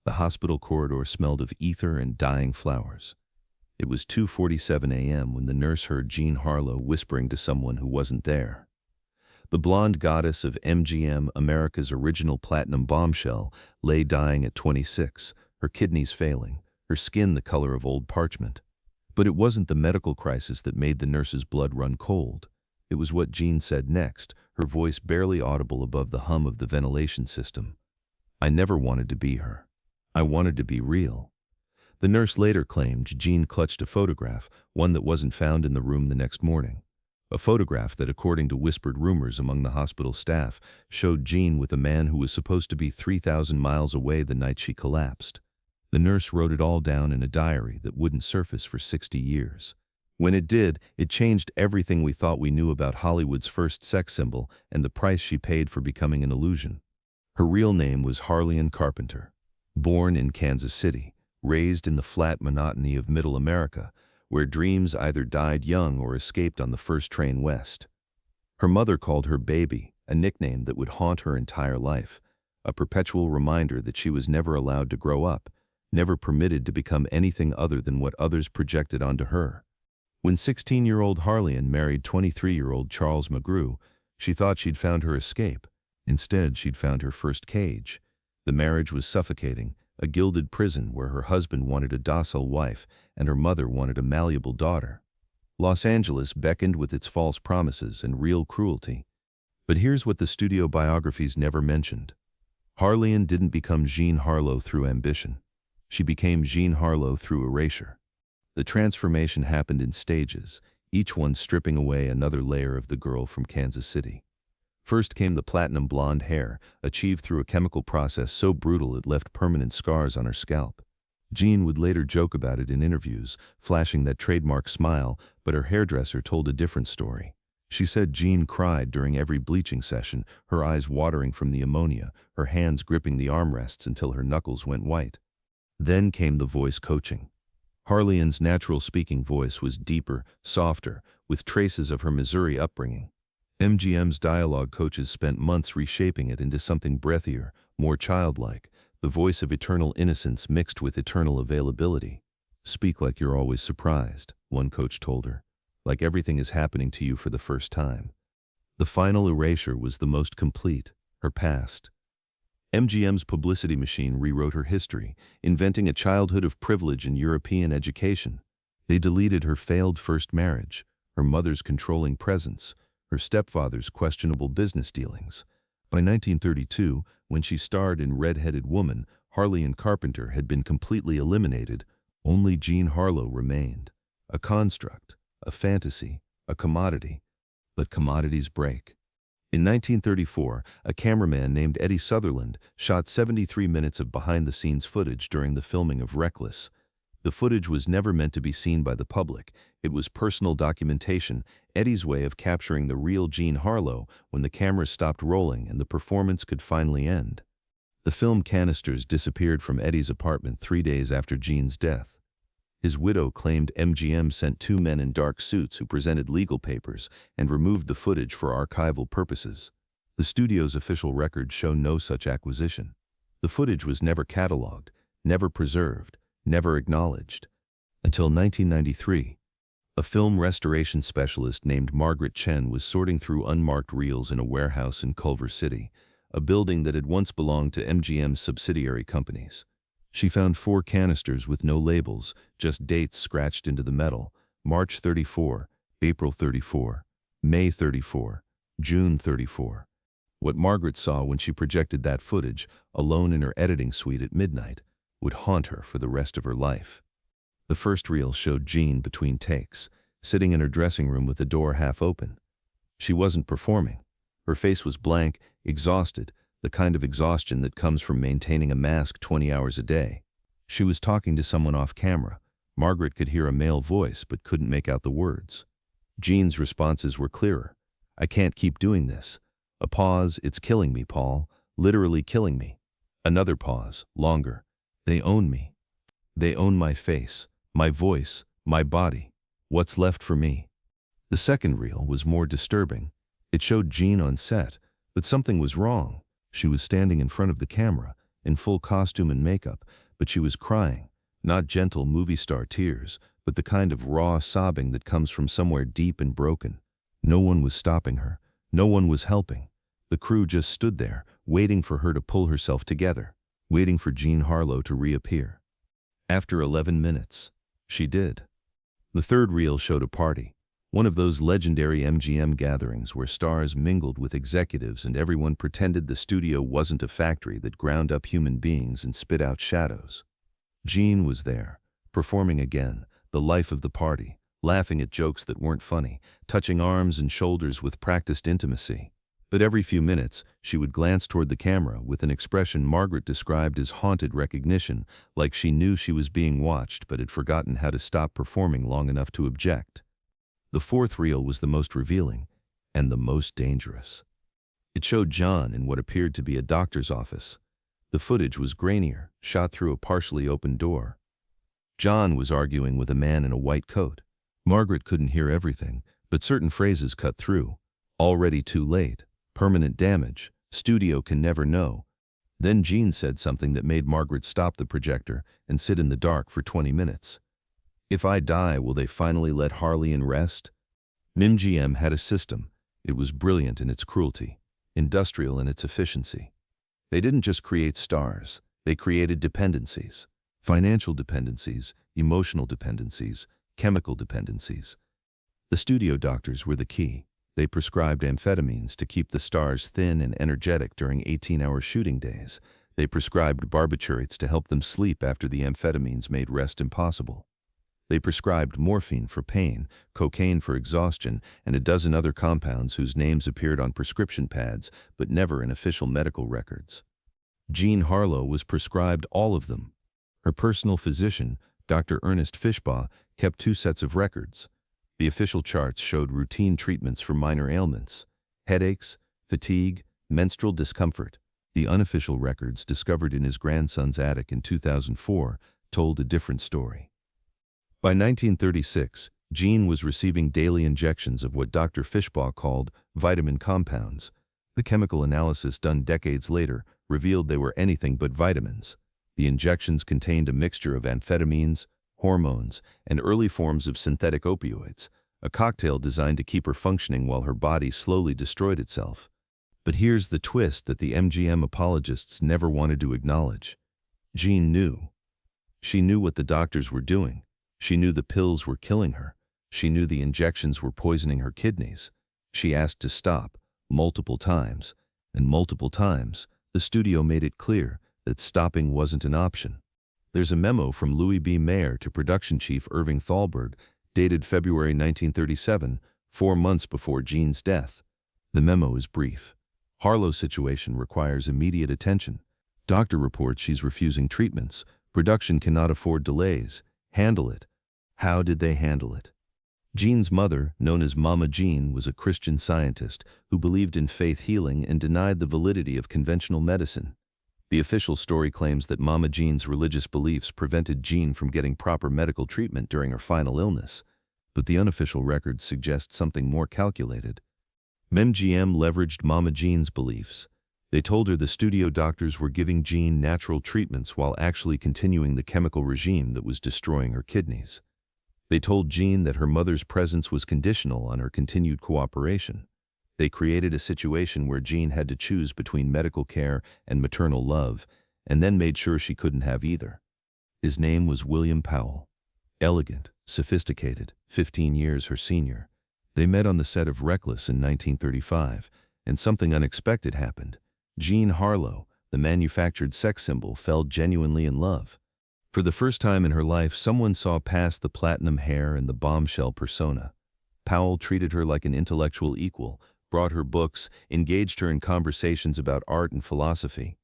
The hospital corridor smelled of ether and dying flowers. It was 2:47 a.m. when the nurse heard Jean Harlow whispering to someone who wasn't there. The blonde goddess of MGM, America's original platinum bombshell, lay dying at 26, her kidneys failing, her skin the color of old parchment. But it wasn't the medical crisis that made the nurse's blood run cold. It was what Jean said next, her voice barely audible above the hum of the ventilation system. "I never wanted to be her. I wanted to be real." The nurse later claimed Jean clutched a photograph, one that wasn't found in the room the next morning. A photograph that, according to whispered rumors among the hospital staff, showed Jean with a man who was supposed to be 3,000 miles away the night she collapsed. The nurse wrote it all down in a diary that wouldn't surface for 60 years. When it did, it changed everything we thought we knew about Hollywood's first sex symbol and the price she paid for becoming an illusion. Her real name was Harleigh Carpenter. Born in Kansas City, raised in the flat monotony of Middle America, where dreams either died young or escaped on the first train west. Her mother called her Baby, a nickname that would haunt her entire life, a perpetual reminder that she was never allowed to grow up, never permitted to become anything other than what others projected onto her. When 16-year-old Harleigh married 23-year-old Charles McGrew, she thought she'd found her escape. Instead, she'd found her first cage. The marriage was suffocating, a gilded prison where her husband wanted a docile wife and her mother wanted a malleable daughter. Los Angeles beckoned with its false promises and real cruelty. But here's what the studio biographies never mentioned. Harleigh didn't become Jean Harlow through ambition. She became Jean Harlow through erasure. The transformation happened in stages, each one stripping away another layer of the girl from Kansas City. First came the platinum blonde hair, achieved through a chemical process so brutal it left permanent scars on her scalp. Jean would later joke about it in interviews, flashing that trademark smile, but her hairdresser told a different story. She said Jean cried during every bleaching session, her eyes watering from the ammonia, her hands gripping the armrests until her knuckles went white. Then came the voice coaching. Harleigh's natural speaking voice was deeper, softer, with traces of her Missouri upbringing. MGM's dialogue coaches spent months reshaping it into something breathier, more childlike, the voice of eternal innocence mixed with eternal availability. "Speak like you're always surprised," one coach told her, "like everything is happening to you for the first time." The final erasure was the most complete, her past. MGM's publicity machine rewrote her history, inventing a childhood of privilege and European education. They deleted her failed first marriage, her mother's controlling presence, her stepfather's questionable business dealings. By 1932, when she starred in Red-Headed Woman, Harleigh Carpenter had been completely eliminated. Only Jean Harlow remained. A construct, a fantasy, a commodity. But commodities break. In 1934, a cameraman named Eddie Sutherland shot 73 minutes of behind-the-scenes footage during the filming of Reckless. The footage was never meant to be seen by the public. It was personal documentation, Eddie's way of capturing the real Jean Harlow when the camera stopped rolling and the performance could finally end. The film canisters disappeared from Eddie's apartment 3 days after Jean's death. His widow claimed MGM sent 2 men in dark suits who presented legal papers and removed the footage for archival purposes. The studio's official records show no such acquisition. The footage was never cataloged, never preserved, never acknowledged. Until 1993, a film restoration specialist named Margaret Chen was sorting through unmarked reels in a warehouse in Culver City, a building that had once belonged to MGM's subsidiary companies. She found 4 canisters with no labels, just dates scratched into the metal: March 34, April 34, May 34, June 34. What Margaret saw when she projected that footage, alone in her editing suite at midnight, would haunt her for the rest of her life. The first reel showed Jean between takes, sitting in her dressing room with the door half open. She wasn't performing. Her face was blank, exhausted, the kind of exhaustion that comes from maintaining a mask 20 hours a day. She was talking to someone off camera. Margaret could hear a male voice but couldn't make out the words. Jean's responses were clearer. "I can't keep doing this." A pause. "It's killing me, Paul. Literally killing me." Another pause, longer. "They own me. They own my face, my voice, my body. What's left for me?" The second reel was more disturbing. It showed Jean on set, but something was wrong. She was standing in front of the camera, in full costume and makeup, but she was crying, not gentle movie star tears, but the kind of raw sobbing that comes from somewhere deep and broken. No one was stopping her. No one was helping. The crew just stood there, waiting for her to pull herself together, waiting for Jean Harlow to reappear. After 11 minutes, she did. The third reel showed a party, one of those legendary MGM gatherings where stars mingled with executives and everyone pretended the studio wasn't a factory that ground up human beings and spit out shadows. Jean was there, performing again, the life of the party, laughing at jokes that weren't funny, touching arms and shoulders with practiced intimacy. But every few minutes, she would glance toward the camera with an expression Margaret described as haunted recognition, like she knew she was being watched but had forgotten how to stop performing long enough to object. The fourth reel was the most revealing, and the most dangerous. It showed John in what appeared to be a doctor's office. The footage was grainier, shot through a partially open door. John was arguing with a man in a white coat. Margaret couldn't hear everything, but certain phrases cut through. Already too late. Permanent damage. Studio can never know. Then Jean said something that made Margaret stop the projector and sit in the dark for 20 minutes. If I die, will they finally let Harley in rest? MGM had a system. It was brilliant in its cruelty, industrial in its efficiency. They didn't just create stars. They created dependencies. Financial dependencies, emotional dependencies, chemical dependencies. The studio doctors were the key. They prescribed amphetamines to keep the stars thin and energetic during 18-hour shooting days. They prescribed barbiturates to help them sleep after the amphetamines made rest impossible. They prescribed morphine for pain, cocaine for exhaustion, and a dozen other compounds whose names appeared on prescription pads but never in official medical records. Jean Harlow was prescribed all of them. Her personal physician, Dr. Ernest Fishbaugh, kept 2 sets of records. The official charts showed routine treatments for minor ailments, headaches, fatigue, menstrual discomfort. The unofficial records discovered in his grandson's attic in 2004 told a different story. By 1936, Jean was receiving daily injections of what Dr. Fishbaugh called vitamin compounds. The chemical analysis done decades later revealed they were anything but vitamins. The injections contained a mixture of amphetamines, hormones, and early forms of synthetic opioids, a cocktail designed to keep her functioning while her body slowly destroyed itself. But here's the twist that the MGM apologists never wanted to acknowledge. Jean knew. She knew what the doctors were doing. She knew the pills were killing her. She knew the injections were poisoning her kidneys. She asked to stop, multiple times, and multiple times, the studio made it clear that stopping wasn't an option. There's a memo from Louis B. Mayer to production chief Irving Thalberg, dated February 1937, 4 months before Jean's death. The memo is brief. Harlow's situation requires immediate attention. Doctor reports she's refusing treatments. Production cannot afford delays. Handle it. How did they handle it? Jean's mother, known as Mama Jean, was a Christian scientist who believed in faith healing and denied the validity of conventional medicine. The official story claims that Mama Jean's religious beliefs prevented Jean from getting proper medical treatment during her final illness, but the unofficial records suggest something more calculated. MGM leveraged Mama Jean's beliefs. They told her the studio doctors were giving Jean natural treatments while actually continuing the chemical regime that was destroying her kidneys. They told Jean that her mother's presence was conditional on her continued cooperation. They created a situation where Jean had to choose between medical care and maternal love, and then made sure she couldn't have either. His name was William Powell. Elegant, sophisticated, 15 years her senior. They met on the set of Reckless in 1935, and something unexpected happened. Jean Harlow, the manufactured sex symbol, fell genuinely in love. For the first time in her life, someone saw past the platinum hair and the bombshell persona. Powell treated her like an intellectual equal, brought her books, engaged her in conversations about art and philosophy.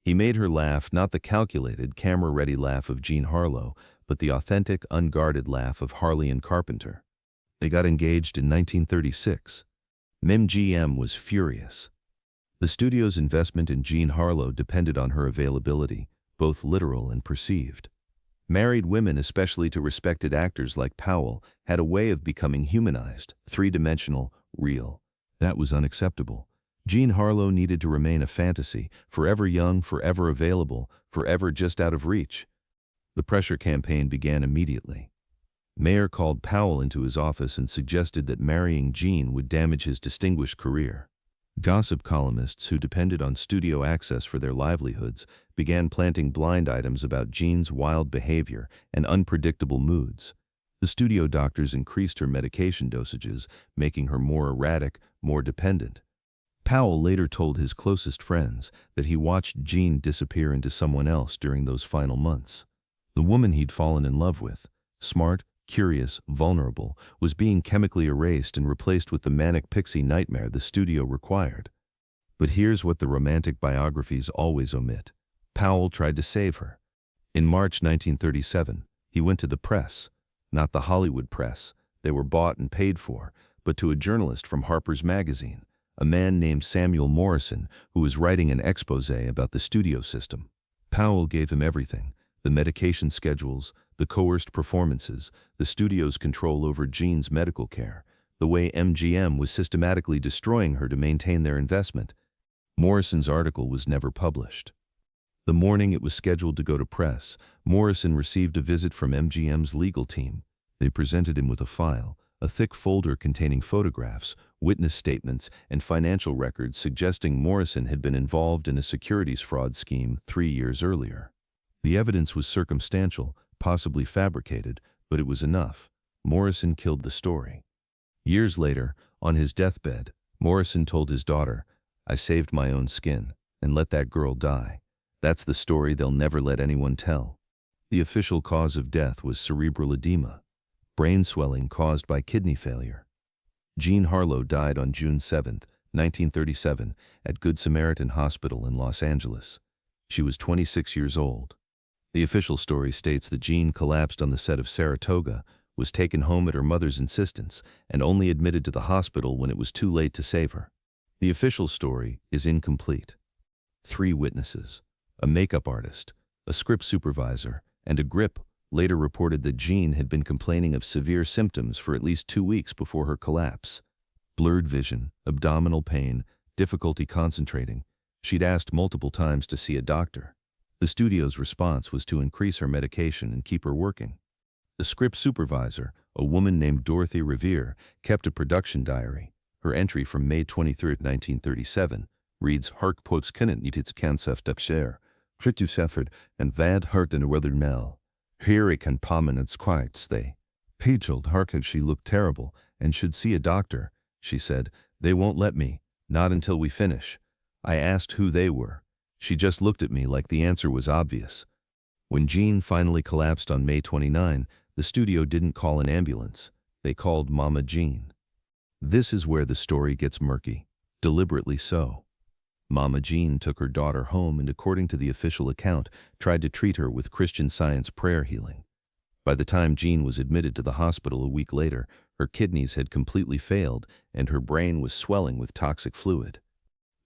He made her laugh, not the calculated, camera-ready laugh of Jean Harlow, but the authentic, unguarded laugh of Harley and Carpenter. They got engaged in 1936. MGM was furious. The studio's investment in Jean Harlow depended on her availability, both literal and perceived. Married women, especially to respected actors like Powell, had a way of becoming humanized, three-dimensional, real. That was unacceptable. Jean Harlow needed to remain a fantasy, forever young, forever available, forever just out of reach. The pressure campaign began immediately. Mayer called Powell into his office and suggested that marrying Jean would damage his distinguished career. Gossip columnists who depended on studio access for their livelihoods began planting blind items about Jean's wild behavior and unpredictable moods. The studio doctors increased her medication dosages, making her more erratic, more dependent. Powell later told his closest friends that he watched Jean disappear into someone else during those final months. The woman he'd fallen in love with, smart, curious, vulnerable, was being chemically erased and replaced with the manic pixie nightmare the studio required. But here's what the romantic biographies always omit. Powell tried to save her. In March 1937, he went to the press, not the Hollywood press, they were bought and paid for, but to a journalist from Harper's Magazine, a man named Samuel Morrison, who was writing an exposé about the studio system. Powell gave him everything: the medication schedules, the coerced performances, the studio's control over Jean's medical care, the way MGM was systematically destroying her to maintain their investment. Morrison's article was never published. The morning it was scheduled to go to press, Morrison received a visit from MGM's legal team. They presented him with a file, a thick folder containing photographs, witness statements, and financial records suggesting Morrison had been involved in a securities fraud scheme 3 years earlier. The evidence was circumstantial, possibly fabricated, but it was enough. Morrison killed the story. Years later, on his deathbed, Morrison told his daughter, "I saved my own skin, and let that girl die. That's the story they'll never let anyone tell." The official cause of death was cerebral edema, brain swelling caused by kidney failure. Jean Harlow died on June 7, 1937, at Good Samaritan Hospital in Los Angeles. She was 26 years old. The official story states that Jean collapsed on the set of Saratoga, was taken home at her mother's insistence, and only admitted to the hospital when it was too late to save her. The official story is incomplete. 3 witnesses, a makeup artist, a script supervisor, and a grip, later reported that Jean had been complaining of severe symptoms for at least 2 weeks before her collapse. Blurred vision, abdominal pain, difficulty concentrating. She'd asked multiple times to see a doctor. The studio's response was to increase her medication and keep her working. The script supervisor, a woman named Dorothy Revere, kept a production diary. Her entry from May 23, 1937, reads, "Hark pots kunnen niet iets kansaft upshare, hut u suffered, and vad hurt in weather mel. Here I can prominence quite stay." Pageld Hark had she looked terrible, and should see a doctor, she said. "They won't let me, not until we finish." I asked who they were. She just looked at me like the answer was obvious. When Jean finally collapsed on May 29, the studio didn't call an ambulance. They called Mama Jean. This is where the story gets murky, deliberately so. Mama Jean took her daughter home and, according to the official account, tried to treat her with Christian Science prayer healing. By the time Jean was admitted to the hospital a week later, her kidneys had completely failed and her brain was swelling with toxic fluid.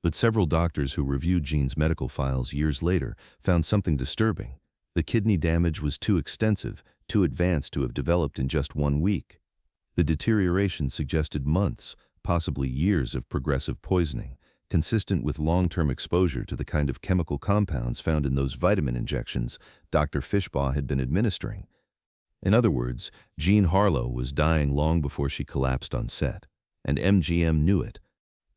But several doctors who reviewed Jean's medical files years later found something disturbing. The kidney damage was too extensive, too advanced to have developed in just 1 week. The deterioration suggested months, possibly years of progressive poisoning, consistent with long-term exposure to the kind of chemical compounds found in those vitamin injections Dr. Fishbaugh had been administering. In other words, Jean Harlow was dying long before she collapsed on set, and MGM knew it.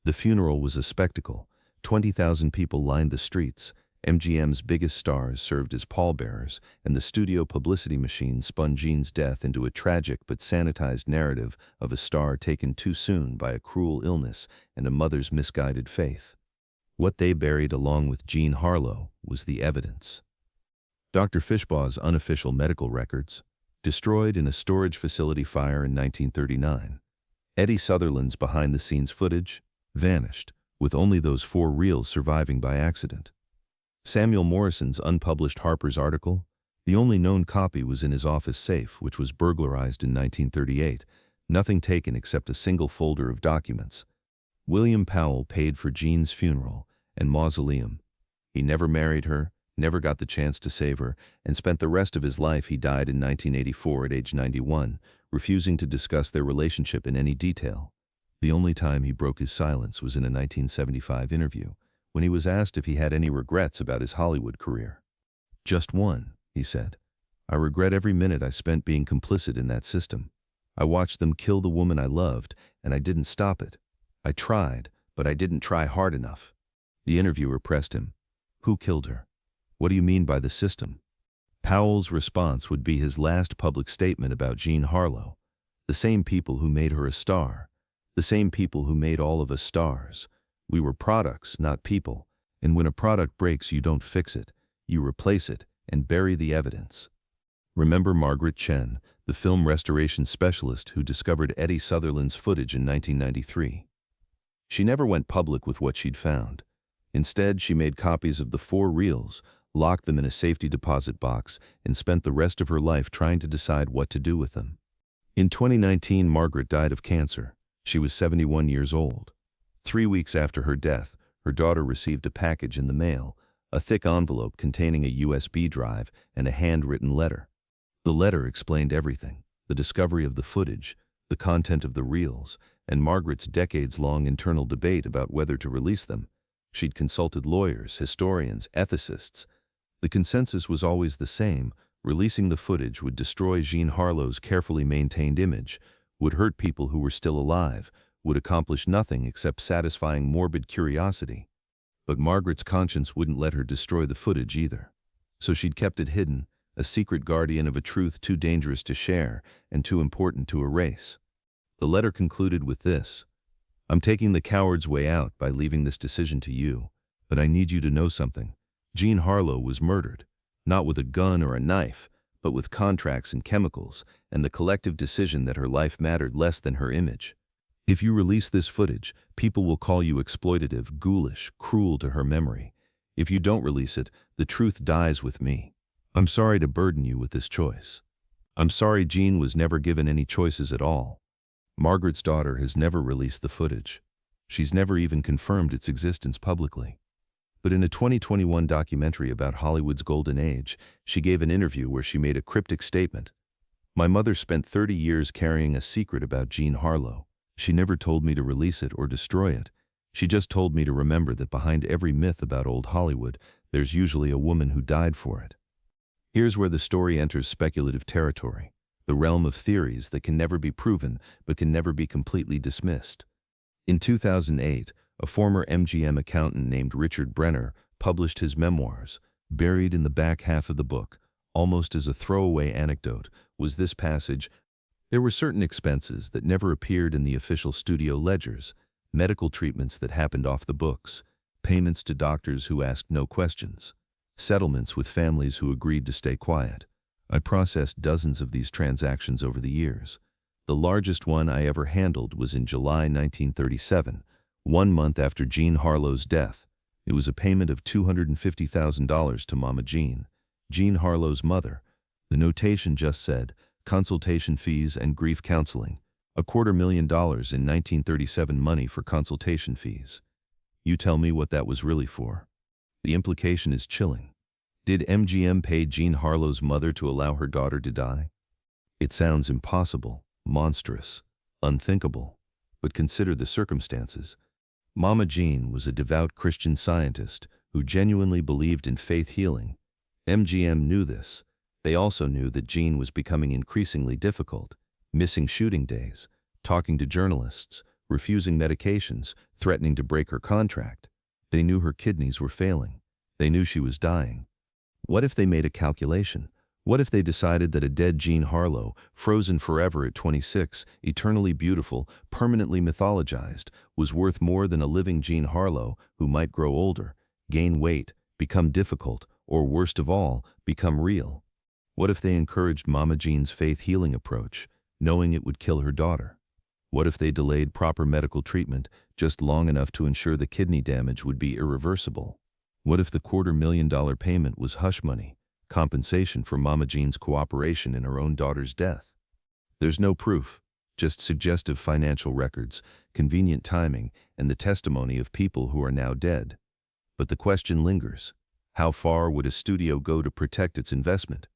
The funeral was a spectacle. 20,000 people lined the streets. MGM's biggest stars served as pallbearers, and the studio publicity machine spun Jean's death into a tragic but sanitized narrative of a star taken too soon by a cruel illness and a mother's misguided faith. What they buried along with Jean Harlow was the evidence. Dr. Fishbaugh's unofficial medical records, destroyed in a storage facility fire in 1939. Eddie Sutherland's behind-the-scenes footage, vanished, with only those 4 reels surviving by accident. Samuel Morrison's unpublished Harper's article, the only known copy was in his office safe, which was burglarized in 1938, nothing taken except a single folder of documents. William Powell paid for Jean's funeral and mausoleum. He never married her, never got the chance to save her, and spent the rest of his life. He died in 1984 at age 91, refusing to discuss their relationship in any detail. The only time he broke his silence was in a 1975 interview, when he was asked if he had any regrets about his Hollywood career. "Just one," he said. "I regret every minute I spent being complicit in that system. I watched them kill the woman I loved, and I didn't stop it. I tried, but I didn't try hard enough." The interviewer pressed him. "Who killed her? What do you mean by the system?" Powell's response would be his last public statement about Jean Harlow. "The same people who made her a star. The same people who made all of us stars. We were products, not people. And when a product breaks, you don't fix it. You replace it and bury the evidence." Remember Margaret Chen, the film restoration specialist who discovered Eddie Sutherland's footage in 1993. She never went public with what she'd found. Instead, she made copies of the 4 reels, locked them in a safety deposit box, and spent the rest of her life trying to decide what to do with them. In 2019, Margaret died of cancer. She was 71 years old. 3 weeks after her death, her daughter received a package in the mail, a thick envelope containing a USB drive and a handwritten letter. The letter explained everything: the discovery of the footage, the content of the reels, and Margaret's decades-long internal debate about whether to release them. She'd consulted lawyers, historians, ethicists. The consensus was always the same: releasing the footage would destroy Jean Harlow's carefully maintained image, would hurt people who were still alive, would accomplish nothing except satisfying morbid curiosity. But Margaret's conscience wouldn't let her destroy the footage either. So she'd kept it hidden, a secret guardian of a truth too dangerous to share and too important to erase. The letter concluded with this: "I'm taking the coward's way out by leaving this decision to you, but I need you to know something. Jean Harlow was murdered, not with a gun or a knife, but with contracts and chemicals, and the collective decision that her life mattered less than her image. If you release this footage, people will call you exploitative, ghoulish, cruel to her memory. If you don't release it, the truth dies with me. I'm sorry to burden you with this choice. I'm sorry Jean was never given any choices at all. Margaret's daughter has never released the footage. She's never even confirmed its existence publicly." But in a 2021 documentary about Hollywood's golden age, she gave an interview where she made a cryptic statement. "My mother spent 30 years carrying a secret about Jean Harlow. She never told me to release it or destroy it. She just told me to remember that behind every myth about old Hollywood, there's usually a woman who died for it." Here's where the story enters speculative territory, the realm of theories that can never be proven but can never be completely dismissed. In 2008, a former MGM accountant named Richard Brenner published his memoirs. Buried in the back half of the book, almost as a throwaway anecdote, was this passage: "There were certain expenses that never appeared in the official studio ledgers, medical treatments that happened off the books, payments to doctors who asked no questions, settlements with families who agreed to stay quiet. I processed dozens of these transactions over the years. The largest one I ever handled was in July 1937, 1 month after Jean Harlow's death. It was a payment of $250,000 to Mama Jean, Jean Harlow's mother. The notation just said, 'Consultation fees and grief counseling, $250,000 in 1937 money for consultation fees.' You tell me what that was really for." The implication is chilling. Did MGM pay Jean Harlow's mother to allow her daughter to die? It sounds impossible, monstrous, unthinkable. But consider the circumstances. Mama Jean was a devout Christian Scientist who genuinely believed in faith healing. MGM knew this. They also knew that Jean was becoming increasingly difficult, missing shooting days, talking to journalists, refusing medications, threatening to break her contract. They knew her kidneys were failing. They knew she was dying. What if they made a calculation? What if they decided that a dead Jean Harlow, frozen forever at 26, eternally beautiful, permanently mythologized, was worth more than a living Jean Harlow who might grow older, gain weight, become difficult, or worst of all, become real? What if they encouraged Mama Jean's faith healing approach, knowing it would kill her daughter? What if they delayed proper medical treatment just long enough to ensure the kidney damage would be irreversible? What if the $250,000 payment was hush money, compensation for Mama Jean's cooperation in her own daughter's death? There's no proof, just suggestive financial records, convenient timing, and the testimony of people who are now dead. But the question lingers: how far would a studio go to protect its investment?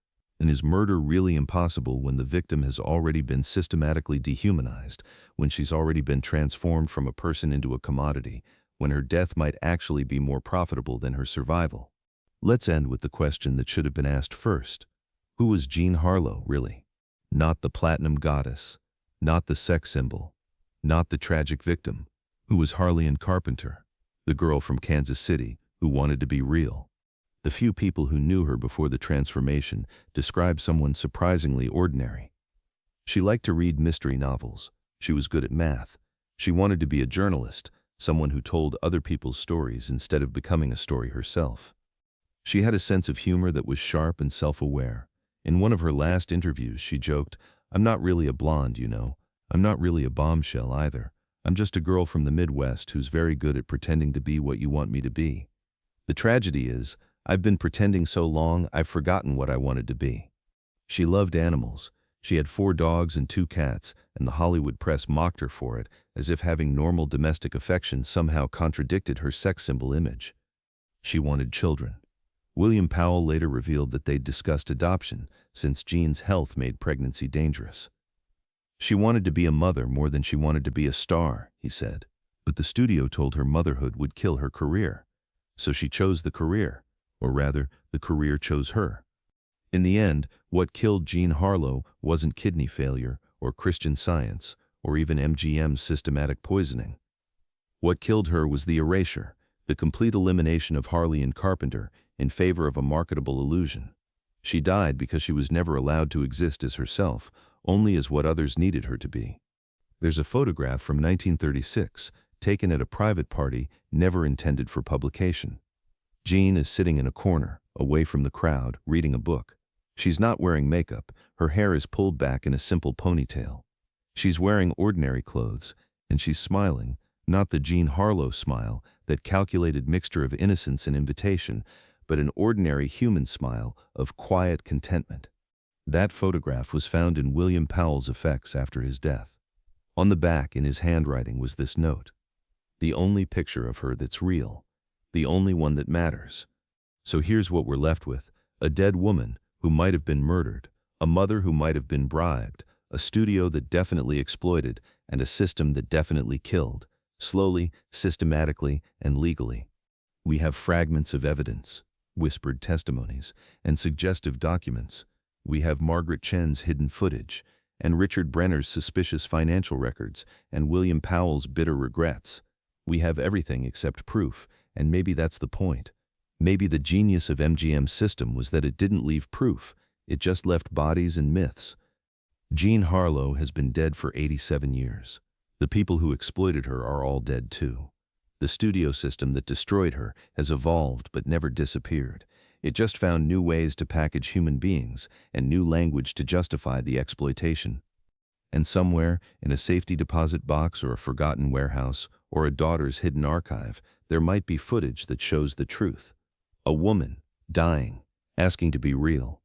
And is murder really impossible when the victim has already been systematically dehumanized, when she's already been transformed from a person into a commodity, when her death might actually be more profitable than her survival? Let's end with the question that should have been asked first. Who was Jean Harlow, really? Not the platinum goddess, not the sex symbol, not the tragic victim. Who was Harlean Carpenter, the girl from Kansas City who wanted to be real? The few people who knew her before the transformation described someone surprisingly ordinary. She liked to read mystery novels. She was good at math. She wanted to be a journalist, someone who told other people's stories instead of becoming a story herself. She had a sense of humor that was sharp and self-aware. In one of her last interviews, she joked, "I'm not really a blonde, you know. I'm not really a bombshell either. I'm just a girl from the Midwest who's very good at pretending to be what you want me to be. The tragedy is, I've been pretending so long I've forgotten what I wanted to be." She loved animals. She had 4 dogs and 2 cats, and the Hollywood press mocked her for it, as if having normal domestic affection somehow contradicted her sex symbol image. She wanted children. William Powell later revealed that they'd discussed adoption, since Jean's health made pregnancy dangerous. She wanted to be a mother more than she wanted to be a star, he said. But the studio told her motherhood would kill her career. So she chose the career, or rather, the career chose her. In the end, what killed Jean Harlow wasn't kidney failure, or Christian Science, or even MGM's systematic poisoning. What killed her was the erasure, the complete elimination of Harlean Carpenter in favor of a marketable illusion. She died because she was never allowed to exist as herself, only as what others needed her to be. There's a photograph from 1936, taken at a private party, never intended for publication. Jean is sitting in a corner, away from the crowd, reading a book. She's not wearing makeup, her hair is pulled back in a simple ponytail. She's wearing ordinary clothes, and she's smiling, not the Jean Harlow smile, that calculated mixture of innocence and invitation, but an ordinary human smile of quiet contentment. That photograph was found in William Powell's effects after his death. On the back, in his handwriting, was this note: "The only picture of her that's real. The only one that matters." So here's what we're left with: a dead woman who might have been murdered, a mother who might have been bribed, a studio that definitely exploited, and a system that definitely killed, slowly, systematically, and legally. We have fragments of evidence, whispered testimonies, and suggestive documents. We have Margaret Chen's hidden footage, and Richard Brenner's suspicious financial records, and William Powell's bitter regrets. We have everything except proof, and maybe that's the point. Maybe the genius of MGM's system was that it didn't leave proof, it just left bodies and myths. Jean Harlow has been dead for 87 years. The people who exploited her are all dead too. The studio system that destroyed her has evolved but never disappeared. It just found new ways to package human beings and new language to justify the exploitation. And somewhere, in a safety deposit box or a forgotten warehouse or a daughter's hidden archive, there might be footage that shows the truth. A woman, dying, asking to be real.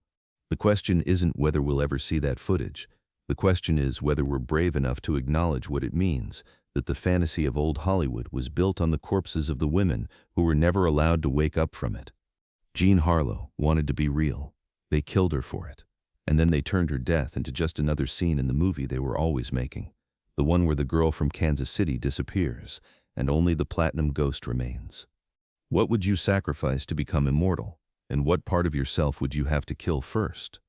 The question isn't whether we'll ever see that footage. The question is whether we're brave enough to acknowledge what it means, that the fantasy of old Hollywood was built on the corpses of the women who were never allowed to wake up from it. Jean Harlow wanted to be real. They killed her for it. And then they turned her death into just another scene in the movie they were always making. The one where the girl from Kansas City disappears, and only the platinum ghost remains. What would you sacrifice to become immortal? And what part of yourself would you have to kill first?